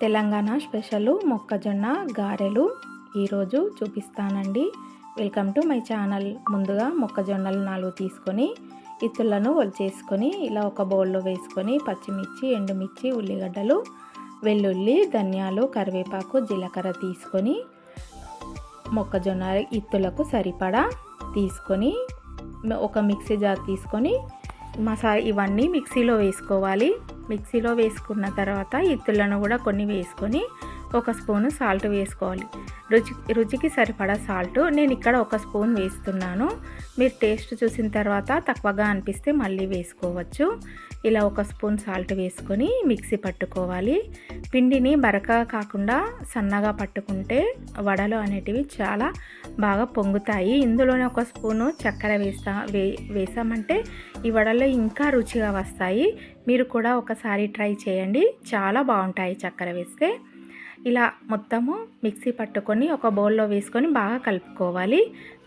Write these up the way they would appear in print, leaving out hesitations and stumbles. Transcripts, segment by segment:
Telangana special మొక్కజొన్న గారెలు ఈరోజు చూపిస్తానండి. Welcome to my channel. ముందుగా మొక్కజొన్నలు 4 తీసుకొని ఇత్తులను ఒలిచేసుకొని ఇలా ఒక బౌల్లో వేసుకొని పచ్చిమిర్చి, ఎండుమిర్చి, ఉల్లిగడ్డలు, వెల్లుల్లి, ధనియాలు, కరివేపాకు, జీలకర్ర తీసుకొని మొక్కజొన్న ఇత్తులకు సరిపడా తీసుకొని ఒక మిక్సీ జార్ తీసుకొని ఇవన్నీ మిక్సీలో వేసుకోవాలి. మిక్సీలో వేసుకున్న తర్వాత ఇత్తులను కూడా కొన్ని వేసుకొని 1 స్పూను సాల్ట్ వేసుకోవాలి. రుచికి సరిపడా సాల్ట్ నేను ఇక్కడ 1 స్పూన్ వేస్తున్నాను. మీరు టేస్ట్ చూసిన తర్వాత తక్కువగా అనిపిస్తే మళ్ళీ వేసుకోవచ్చు. ఇలా 1 స్పూన్ సాల్ట్ వేసుకొని మిక్సీ పట్టుకోవాలి. పిండిని బరకగా కాకుండా సన్నగా పట్టుకుంటే వడలు అనేటివి చాలా బాగా పొంగుతాయి. ఇందులోనే 1 స్పూను చక్కెర వేసామంటే ఈ వడలు ఇంకా రుచిగా వస్తాయి. మీరు కూడా ఒకసారి ట్రై చేయండి, చాలా బాగుంటాయి చక్కెర వేస్తే. ఇలా మొత్తము మిక్సీ పట్టుకొని ఒక బౌల్లో వేసుకొని బాగా కలుపుకోవాలి.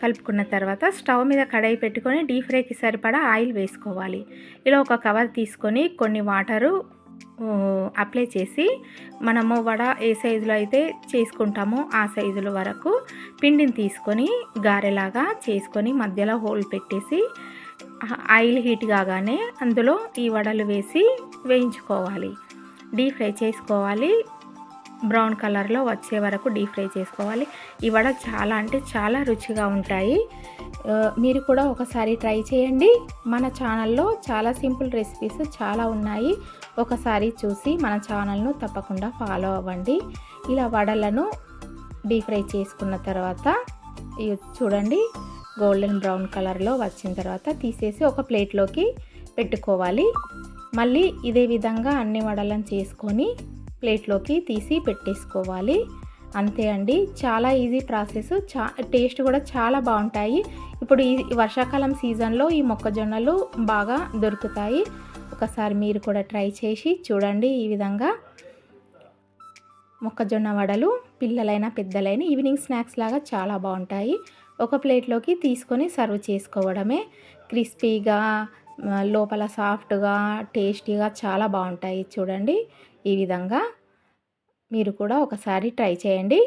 కలుపుకున్న తర్వాత స్టవ్ మీద కడాయి పెట్టుకొని డీప్ ఫ్రైకి సరిపడా ఆయిల్ వేసుకోవాలి. ఇలా ఒక కవర్ తీసుకొని కొన్ని వాటరు అప్లై చేసి మనము వడ ఏ సైజులో అయితే చేసుకుంటామో ఆ సైజుల వరకు పిండిని తీసుకొని గారెలాగా చేసుకొని మధ్యలో హోల్ పెట్టేసి ఆయిల్ హీట్ కాగానే అందులో ఈ వడలు వేసి వేయించుకోవాలి. డీప్ ఫ్రై చేసుకోవాలి. బ్రౌన్ కలర్లో వచ్చే వరకు డీప్ ఫ్రై చేసుకోవాలి. ఈ వడ చాలా అంటే చాలా రుచిగా ఉంటాయి. మీరు కూడా ఒకసారి ట్రై చేయండి. మన ఛానల్లో చాలా సింపుల్ రెసిపీస్ చాలా ఉన్నాయి. ఒకసారి చూసి మన ఛానల్ను తప్పకుండా ఫాలో అవ్వండి. ఇలా వడలను డీప్ ఫ్రై చేసుకున్న తర్వాత చూడండి గోల్డెన్ బ్రౌన్ కలర్లో వచ్చిన తర్వాత తీసేసి ఒక ప్లేట్లోకి పెట్టుకోవాలి. మళ్ళీ ఇదే విధంగా అన్ని వడలను చేసుకొని ప్లేట్లోకి తీసి పెట్టేసుకోవాలి. అంతే అండి, చాలా ఈజీ ప్రాసెస్. టేస్ట్ కూడా చాలా బాగుంటాయి. ఇప్పుడు ఈ వర్షాకాలం సీజన్లో ఈ మొక్కజొన్నలు బాగా దొరుకుతాయి. ఒకసారి మీరు కూడా ట్రై చేసి చూడండి. ఈ విధంగా మొక్కజొన్న వడలు పిల్లలైనా పెద్దలైనా ఈవినింగ్ స్నాక్స్ లాగా చాలా బాగుంటాయి. ఒక ప్లేట్లోకి తీసుకొని సర్వ్ చేసుకోవడమే. క్రిస్పీగా లోపల సాఫ్ట్గా టేస్టీగా చాలా బాగుంటాయి. చూడండి ఈ విధంగా మీరు కూడా ఒకసారి ట్రై చేయండి.